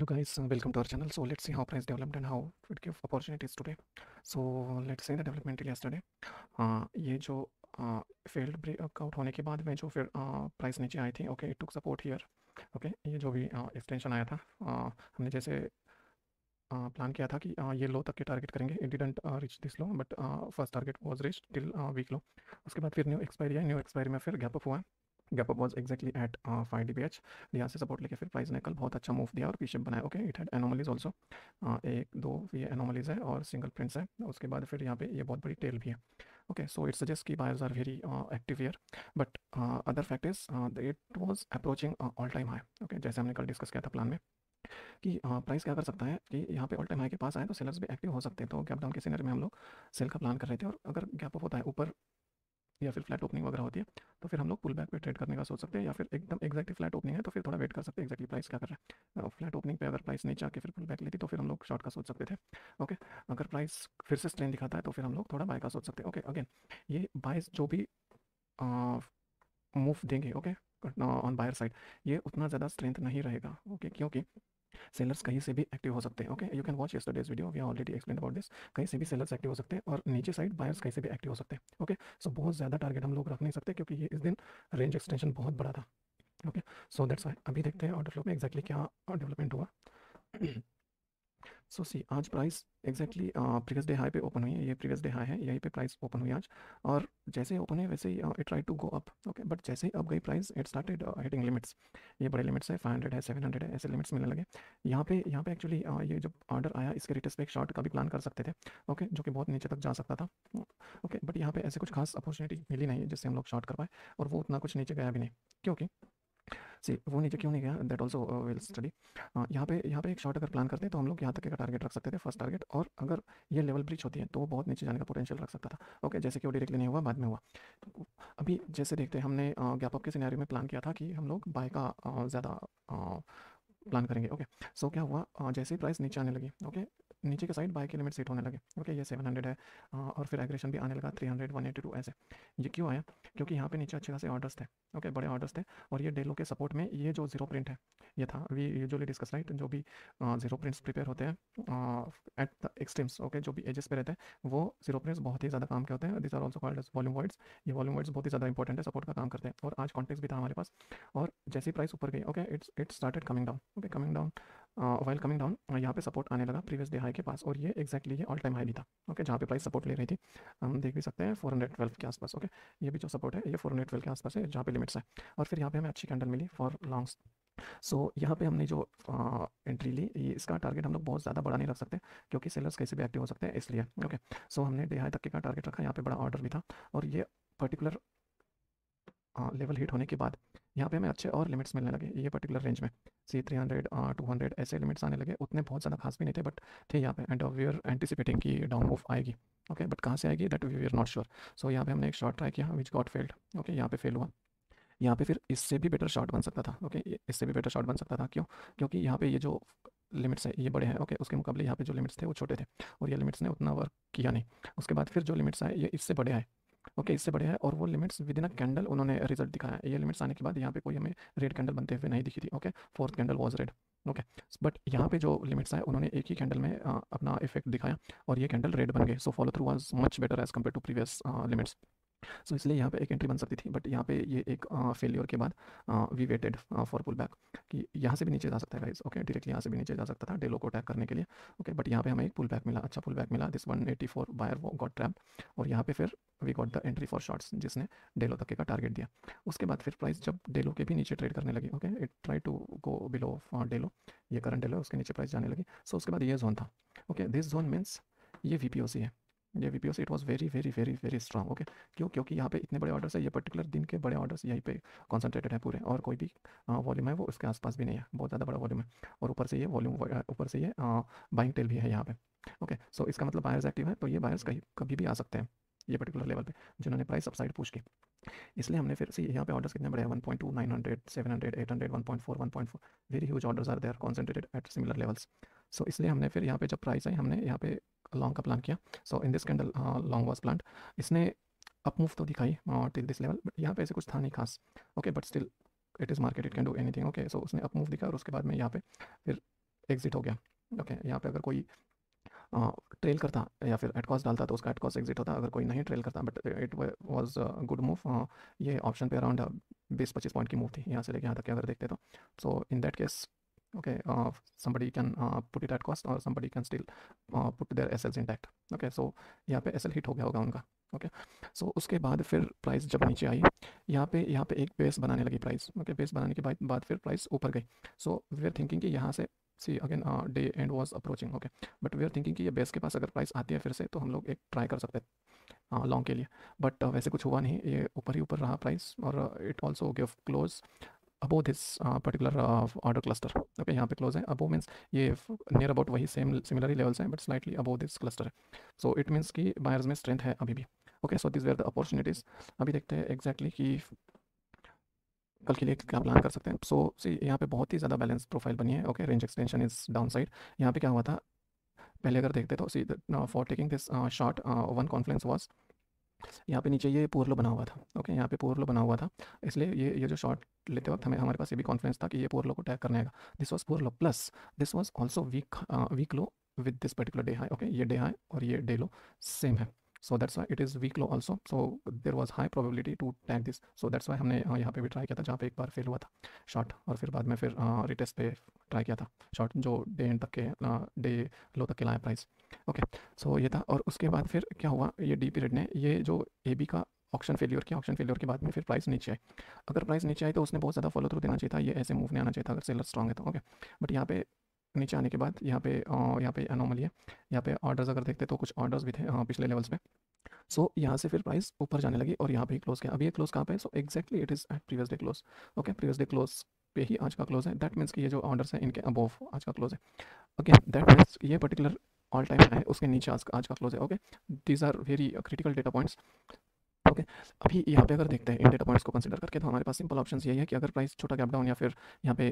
guys, welcome to our channel. So let's see how price developed and how it give opportunities today. So let's say the development yesterday. ये जो failed breakout होने के बाद में जो फिर price नीचे आई थी, okay, it took support here. Okay, ये जो भी एक्सटेंशन आया था, हमने जैसे प्लान किया था कि ये लो तक के टारगेट करेंगे. It didn't reach this low, but first target was reach till week low. उसके बाद फिर न्यू एक्सपायरी है, न्यू एक्सपायरी में फिर गैप अप हुआ. Gap up was exactly at 5 DBH. यहाँ से सपोर्ट लेके फिर प्राइस ने कल बहुत अच्छा मूव दिया और पी शेप बनाया. Okay, it had anomalies also, एक दो ये एनोमलीज है और सिंगल प्रिंट्स है. उसके बाद फिर यहाँ पे ये बहुत बड़ी टेल भी है. ओके, सो इट सजेस्ट कि buyers are very active here, but other fact is it was approaching all time high. Okay, जैसे हमने कल डिस्कस किया था प्लान में कि प्राइस क्या कर सकता है कि यहाँ पे ऑल टाइम हाई के पास आए तो सेलर्स भी एक्टिव हो सकते हैं. तो गैप डाउन के सिनेरियो में हम लोग सेल का प्लान कर रहे थे, और अगर गैप अप होता है ऊपर या फिर फ्लैट ओपनिंग वगैरह होती है तो फिर हम लोग पुल बैक पे ट्रेड करने का सोच सकते हैं, या फिर एकदम एग्जैक्टली फ्लैट ओपनिंग है तो फिर थोड़ा वेट कर सकते हैं एग्जैक्टली प्राइस क्या कर रहा है. फ्लैट ओपनिंग पे अगर प्राइस नीचे आके फिर पुल बैक लेती तो फिर हम लोग शॉर्ट का सोच सकते थे. ओके, अगर प्राइस फिर से स्ट्रेंथ दिखाता है तो फिर हम लोग थोड़ा बाय का सोच सकते हैं. ओके, अगेन ये बाइस जो भी मूव देंगे, ओके, ऑन बायर साइड, ये उतना ज़्यादा स्ट्रेंथ नहीं रहेगा. ओके, क्योंकि सेलर्स कहीं से भी एक्टिव हो सकते हैं. Okay, you can watch yesterday's video, we already explain about this. कहीं से भी सेलर्स एक्टिव हो सकते हैं और नीचे साइड बायर्स कहीं से भी एक्टिव हो सकते हैं. ओके, सो बहुत ज़्यादा टारगेट हम लोग रख नहीं सकते क्योंकि ये इस दिन रेंज एक्सटेंशन बहुत बड़ा था. ओके, सो दैट्स वाई अभी देखते हैं ऑर्डर फ्लो में एग्जैक्टली क्या डेवलपमेंट हुआ. सो सी आज price exactly previous day high पे ओपन हुई है. ये प्रीवियस डे हाई है, यहीं पे प्राइस ओपन हुई आज, और जैसे ही ओपन है वैसे ही it try to go up. Okay, but जैसे ही अप गई price it started hitting limits. ये बड़े लिमिट्स है, 500 है, 700 है, ऐसे लिमिट्स मिलने लगे. यहाँ पे एक्चुअली ये जब ऑर्डर आया इसके रिटेस्ट पे एक शॉर्ट का भी प्लान कर सकते थे. ओके, जो कि बहुत नीचे तक जा सकता था. ओके, बट यहाँ पे ऐसे कुछ खास अपॉर्चुनिटी मिली नहीं जिससे हम लोग शॉर्ट कर पाए, और वो उतना कुछ नीचे गया भी नहीं. क्योंकि सी वो नीचे क्यों नहीं गया, दैट ऑल्सो विल स्टडी. यहाँ पे एक शॉर्ट अगर प्लान करते हैं तो हम लोग यहाँ तक का टारगेट रख सकते थे, फर्स्ट टारगेट, और अगर ये लेवल ब्रीच होती है तो वो बहुत नीचे जाने का पोटेंशियल रख सकता था. ओके, जैसे कि वो डायरेक्टली नहीं हुआ, बाद में हुआ. अभी जैसे देखते हैं, हमने गैप अप के सिनेरियो में प्लान किया था कि हम लोग बाय का ज़्यादा प्लान करेंगे. ओके, सो क्या हुआ, जैसे ही प्राइस नीचे आने लगी, ओके, नीचे के साइड बाय के लिमिट सेट होने लगे. ओके, ये 700 है, और फिर एग्रेशन भी आने लगा 300, 182 ऐसे. ये क्यों आया, क्योंकि यहाँ पे नीचे अच्छे खासे ऑर्डर्स थे. ओके, बड़े ऑर्डर्स थे, और ये डेलो के सपोर्ट में ये जो जीरो प्रिंट है ये था. वी यूजुअली डिस्कस राइट, जो भी जीरो प्रिंट्स प्रिपेयर होते हैं एट द एक्सट्रीम्स, ओके, जो भी एजेस पे रहते हैं वो जीरो प्रिंट्स बहुत ही ज़्यादा काम के होते हैं. This are also called as volume voids. ये वॉल्यूम वॉइड्स बहुत ही ज़्यादा इंपॉर्टेंट है, सपोर्ट का काम करते हैं, और आज कॉन्टेक्स्ट भी था हमारे पास. और जैसे ही प्राइस ऊपर गई, okay, it started coming down. Okay, coming down, while coming down यहाँ पे सपोर्ट आने लगा प्रीवियस डे हाई के पास, और ये एक्जैक्टली ये ऑल टाइम हाई भी था. ओके, जहाँ पे प्राइस सपोर्ट ले रही थी हम देख भी सकते हैं 412 के आसपास. ओके, ये भी जो सपोर्ट है ये 412 के आसपास है, जहाँ पे लिमिट्स है. और फिर यहाँ पे हमें अच्छी कैंडल मिली फॉर लॉन्ग्स. सो यहाँ पे हमने जो एंट्री ली, ये इसका टारगेट हम लोग बहुत ज़्यादा बड़ा नहीं रख सकते क्योंकि सेलर्स कैसे भी एक्टिव हो सकते हैं, इसलिए. ओके, सो हमने डे हाई तक के का टारगेट रखा. यहाँ पे बड़ा ऑर्डर भी था, और ये पर्टिकुलर लेवल हिट होने के बाद यहाँ पे हमें अच्छे और लिमिट्स मिलने लगे. ये पर्टिकुलर रेंज में सी 300, 200 ऐसे लिमिट्स आने लगे. उतने बहुत ज़्यादा खास भी नहीं थे, बट थे यहाँ पे, एंड वी आर एंटिसिपेटिंग कि डाउन मूव आएगी. ओके, बट कहाँ से आएगी that we are not sure. So यहाँ पे हमने एक शॉर्ट ट्राई किया विच गॉट फेल्ड. ओके, यहाँ पे फेल हुआ. यहाँ पे फिर इससे भी बेटर शॉट बन सकता था. ओके, इससे भी बेटर शॉट बन सकता था. क्यों, क्योंकि यहाँ पे ये जो लिमिट्स है ये बड़े हैं. ओके, उसके मुकाबले यहाँ पे जो लिमिट्स थे वो छोटे थे, और ये लिमिट्स ने उतना वर्क किया नहीं. उसके बाद फिर जो लिमिट्स आए ये इससे बड़े आए. ओके, इससे बड़े हैं, और वो limits with in a candle उन्होंने रिजल्ट दिखाया. ये लिमिट्स आने के बाद यहाँ पे कोई हमें रेड कैंडल बनते हुए नहीं दिखी थी. Okay, fourth candle was red. Okay, but यहाँ पे जो लिमिट्स आए उन्होंने एक ही कैंडल में अपना इफेक्ट दिखाया, और ये कैंडल रेड बन गए. So follow through was much better as compare to previous limits. So इसलिए यहाँ पे एक एंट्री बन सकती थी, बट यहाँ पे ये एक फेलियर के बाद we waited for pull back कि यहाँ से भी नीचे जा सकता है गाइस. ओके, डायरेक्टली यहाँ से भी नीचे जा सकता था डेलो को अटैक करने के लिए. ओके, बट यहाँ पे हमें एक पुल बैक मिला, अच्छा पुल बैक मिला. दिस 184 बायर वो गॉट ट्रैप, और यहाँ पे फिर we got the entry for shorts जिसने डेलो तक का टारगेट दिया. उसके बाद फिर प्राइस जब डेलो के भी नीचे ट्रेड करने लगी, okay, it try to go below day low. ये करंट डेलो है, उसके नीचे प्राइस जाने लगी. सो उसके बाद ये जोन था. ओके, दिस जोन मीन्स ये वीपीओसी है. ये VPOC it was very very very very strong. Okay, क्यों, क्योंकि यहाँ पे इतने बड़े ऑर्डर्स है, ये पर्टिकुलर दिन के बड़े ऑर्डर्स यहीं पे कॉन्सेंट्रेटेड है पूरे, और कोई भी वॉल्यूम है वो उसके आसपास भी नहीं है. बहुत ज़्यादा बड़ा वॉल्यूम है, और ऊपर से ये वॉल्यूम, ऊपर से ये बाइंग टेल भी है यहाँ पे. ओके, सो इसका मतलब बायर्स एक्टिव है, तो ये बायर्स कहीं कभी भी आ सकते हैं ये पर्टिकुलर लेवल पे जिन्होंने प्राइस अपसाइड पुश की. इसलिए हमने फिर से यहाँ पे ऑर्डर्स कितने बड़े हैं, 1.2, 900, 700, 800, 1.4, 1.4, very huge orders are there concentrated at similar levels. So इसलिए हमने फिर यहाँ पे जब प्राइस आई हमने यहाँ पे लॉन्ग का प्लान किया. So in this candle long was plan. इसने अप मूव तो दिखाई टिल दिस लेवल, बट यहाँ पे ऐसे कुछ था नहीं खास. Okay, but still it is market, it can do anything. Okay, so उसने अप मूव दिखा, और उसके बाद में यहाँ पे फिर एग्जिट हो गया। ओके, यहाँ पे अगर कोई ट्रेल करता या फिर एट कॉस्ट डालता तो उसका एट कॉस्ट एग्जिट होता, अगर कोई नहीं ट्रेल करता, but it was good move. ये ऑप्शन पे अराउंड 20-25 पॉइंट की मूव थी यहाँ से लेके यहाँ तक के अगर देखते तो। So in that case okay, somebody can put it at cost or somebody can still put their SLs intact। Okay, so यहाँ पे SL हिट हो गया होगा उनका। ओके, सो उसके बाद फिर प्राइस जब नीचे आई, यहाँ पे एक बेस बनाने लगी प्राइस। ओके, बेस बनाने के बाद फिर प्राइस ऊपर गई। सो वी आर थिंकिंग कि यहाँ से see again day end was approaching. Okay, but we are thinking कि ये बेस के पास अगर प्राइस आती है फिर से तो हम लोग एक ट्राई कर सकते हैं लॉन्ग के लिए। बट वैसे कुछ हुआ नहीं, ये ऊपर ही ऊपर रहा प्राइस, और it also give close above this particular order cluster. Okay, यहाँ पे क्लोज है, अबो मीन्स ये नियर अबाउट वही सेम सिमिलर ही लेवल्स हैं but slightly above this cluster है। सो इट मीन्स कि बायर्स में स्ट्रेंथ है अभी भी। Okay, so this were the opportunities. अभी देखते हैं एग्जैक्टली कि कल के लिए क्या प्लान कर सकते हैं। सो सी यहाँ पे बहुत ही ज़्यादा बैलेंस प्रोफाइल बनी है। Okay, range extension is down side. यहाँ पे क्या हुआ था पहले अगर देखते तो see for taking this short one confluence was, यहाँ पे नीचे ये पूर्लो बना हुआ था। ओके, यहाँ पे पूर्लो बना हुआ था, इसलिए ये जो शॉट लेते वक्त हमें हमारे पास ये भी कॉन्फिडेंस था कि ये पूर्लो को टैग करने आएगा। This was poor low plus this was also weak low with this particular day high. Okay, ये डे हाई और ये डे लो सेम है, so that's why it is weak low also. So there was high probability to tag this, so that's why हमने यहाँ पे भी try किया था, जहाँ पे एक बार फेल हुआ था शॉट, और फिर बाद में फिर रिटेस्ट पे ट्राई किया था शॉट जो डे एंड तक के डे लो तक के लाया प्राइस। ओके, सो ये था, और उसके बाद फिर क्या हुआ, ये डी पीरियड ने ये जो ए बी का ऑप्शन फेलियर किया, ऑप्शन फेलियर के बाद में फिर प्राइस नीचे आई। अगर प्राइस नीचे आई तो उसने बहुत ज़्यादा फॉलो थ्रू देना चाहिए था, ये ऐसे मूव नहीं आना चाहिए था अगर सेलर स्ट्रॉन्ग है तो। ओके, बट यहाँ पे नीचे आने के बाद यहाँ पे अनोमली है। यहाँ पे ऑर्डर्स अगर देखते तो कुछ ऑर्डर्स भी थे पिछले लेवल्स पे। सो यहाँ से फिर प्राइस ऊपर जाने लगी और यहाँ पे ही क्लोज किया। अभी ये क्लोज कहाँ पे है, so exactly it is at previous day close. Okay, previous day close पे ही आज का क्लोज है। दैट मीन्स कि ये जो ऑर्डर्स है इनके अबोव आज का क्लोज है। अगेन दैट मीन्स ये पर्टिकुलर ऑल टाइम है उसके नीचे आज का क्लोज है। Okay, these are very critical data points. Okay, अभी यहाँ पे अगर देखते हैं इन डेटा पॉइंट्स को कंसिडर करके, तो हमारे पास सिंपल ऑप्शंस यही है कि अगर प्राइस छोटा गैप डाउन या फिर यहाँ पे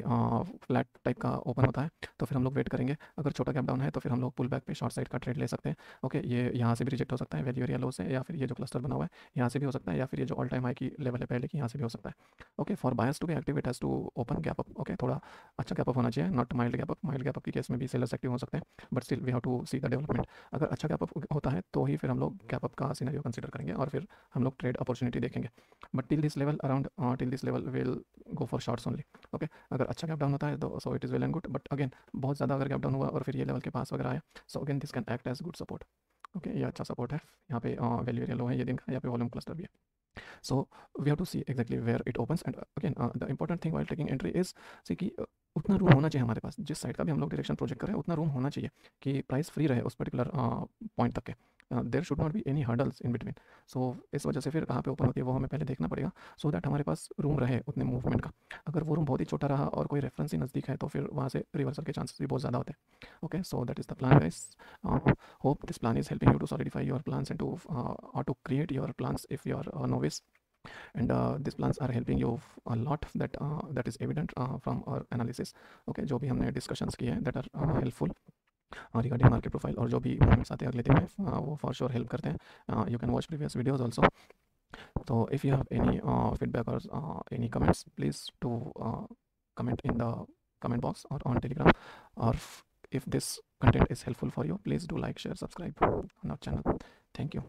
फ्लैट टाइप का ओपन होता है तो फिर हम लोग वेट करेंगे। अगर छोटा गैप डाउन है तो फिर हम लोग पुल बैक पे शॉर्ट साइड का ट्रेड ले सकते हैं। ओके, ये यहाँ से भी रिजेक्ट हो सकता है वैल्यू एरिया लो से, या फिर ये जो क्लस्टर बना हुआ है यहाँ से भी हो सकता है, या फिर ये जो ऑल टाइम हाई की लेवल है पहले की यहाँ से भी हो सकता है। Okay, for buyers to be active it has to open gap up. Okay, थोड़ा अच्छा गैप अप होना चाहिए, not mild gap up. Mild gap up की केस में भी सेलर्स एक्टिव हो सकते हैं, but still we have to see the development. अगर अच्छा गैप अप होता है तो ही फिर हम लोग गैप अप का सिनेरियो कंसिडर करेंगे और फिर हम लोग ट्रेड अपॉर्चुनिटी देखेंगे। But till this level around till this level will go for shorts only. Okay, अगर अच्छा गैप डाउन होता है तो so it is well and good, but again बहुत ज़्यादा अगर गैप डाउन हुआ और फिर ये लेवल के पास वगैरह आया, so again this can act as good support. Okay, ये अच्छा सपोर्ट है। यहाँ पे वैल्यू एरिया लो है ये दिन का, यहाँ पे वॉल्यूम क्लस्टर भी है। So we have to see exactly where it opens, and again the important thing while taking entry is see कि उतना रूम होना चाहिए हमारे पास, जिस साइड का भी हम लोग डायरेक्शन प्रोजेक्ट कर रहे हैं उतना रूम होना चाहिए कि प्राइस फ्री रहे उस पर्टिकुलर पॉइंट तक के। There should not be any hurdles in between. So इस वजह से फिर कहाँ पे ओपन होती है वो हमें पहले देखना पड़ेगा, सो दैट हमारे पास रूम रहे उतने मूवमेंट का। अगर वो रूम बहुत ही छोटा रहा और कोई रेफरेंस ही नज़दीक है तो फिर वहाँ से रिवर्सल के चांसेस भी बहुत ज़्यादा होते हैं। Okay, so that is the plan guys. Hope this plan is helping you to solidify your plans and to or to create your plans if you are a novice, and these plans are helping you a lot, that is evident from our analysis. Okay, जो भी हमने discussions किए हैं that are helpful regarding market profile, और जो भी movements आते हैं अगले दिन में वो for sure help करते हैं। You can watch previous videos also. So if you have any feedback or any comments, please do comment in the comment box or on Telegram, or if this content is helpful for you, please do like, share, subscribe on our channel. Thank you.